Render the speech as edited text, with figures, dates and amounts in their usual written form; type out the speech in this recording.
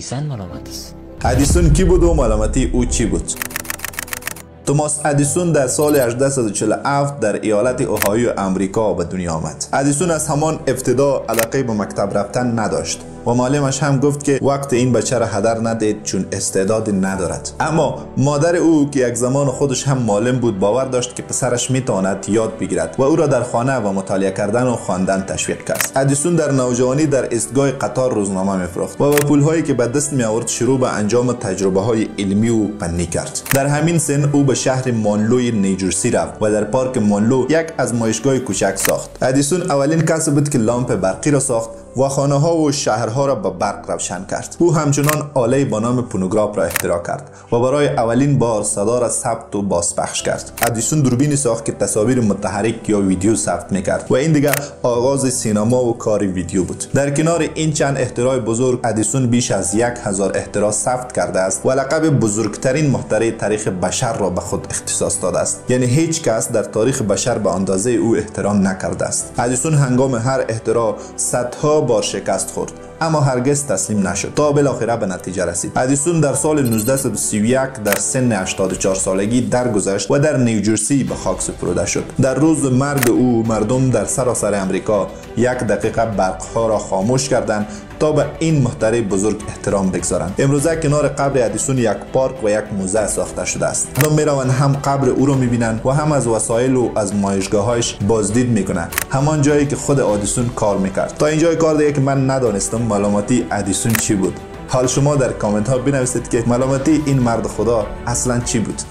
ادیسن ملامت است. ادیسون کی بود و ملامتی او چی بود؟ توماس ادیسون در سال 1847 در ایالت اوهایو امریکا به دنیا آمد. ادیسون از همان ابتدا علاقه به مکتب رفتن نداشت و معلمش هم گفت که وقت این بچه را هدر ندید چون استعدادی ندارد. اما مادر او که یک زمان خودش هم معلم بود باور داشت که پسرش میتواند یاد بگیرد و او را در خانه و مطالعه کردن و خواندن تشویق کرد. ادیسون در نوجوانی در ایستگاه قطار روزنامه میفروخت و با پولهایی که به دست می آورد شروع به انجام تجربه های علمی و فنی کرد. در همین سن او به شهر مانلوی نیوجرسی رفت و در پارک مانلو یک آزمایشگاه کوچک ساخت. ادیسون اولین کسی بود که لامپ برقی را ساخت و خانه ها و شهرها را به برق روشن کرد. او همچنان آله با نام فونوگراف را اختراع کرد و برای اولین بار صدا را ثبت و بازپخش کرد. ادیسون دوربینی ساخت که تصاویر متحرک یا ویدیو ثبت میکرد و این دیگر آغاز سینما و کار ویدیو بود. در کنار این چند اختراع بزرگ، ادیسون بیش از 1000 اختراع ثبت کرده است و لقب بزرگترین مخترع تاریخ بشر را به خود اختصاص داده است. یعنی هیچ کس در تاریخ بشر به اندازه او اختراع نکرده است. ادیسون هنگام هر اختراع صدها بار شکست خورد اما هرگز تسلیم نشد تا بالاخره به نتیجه رسید. ادیسون در سال 1931 در سن 84 سالگی درگذشت و در نیوجرسی به خاک سپرده شد. در روز مرگ او مردم در سراسر امریکا 1 دقیقه برقها را خاموش کردند تا به این مخترع بزرگ احترام بگذارند. امروزه کنار قبر ادیسون یک پارک و یک موزه ساخته شده است. مردم میروند هم قبر او را میبینند و هم از وسایل و آزمایشگاه‌هایش بازدید میکنند، همان جایی که خود ادیسون کار میکرد. تا اینجای کار دیگه که من ندانستم ملامتی ادیسون چی بود. حال شما در کامنت ها بنویسید که ملامتی این مرد خدا اصلا چی بود.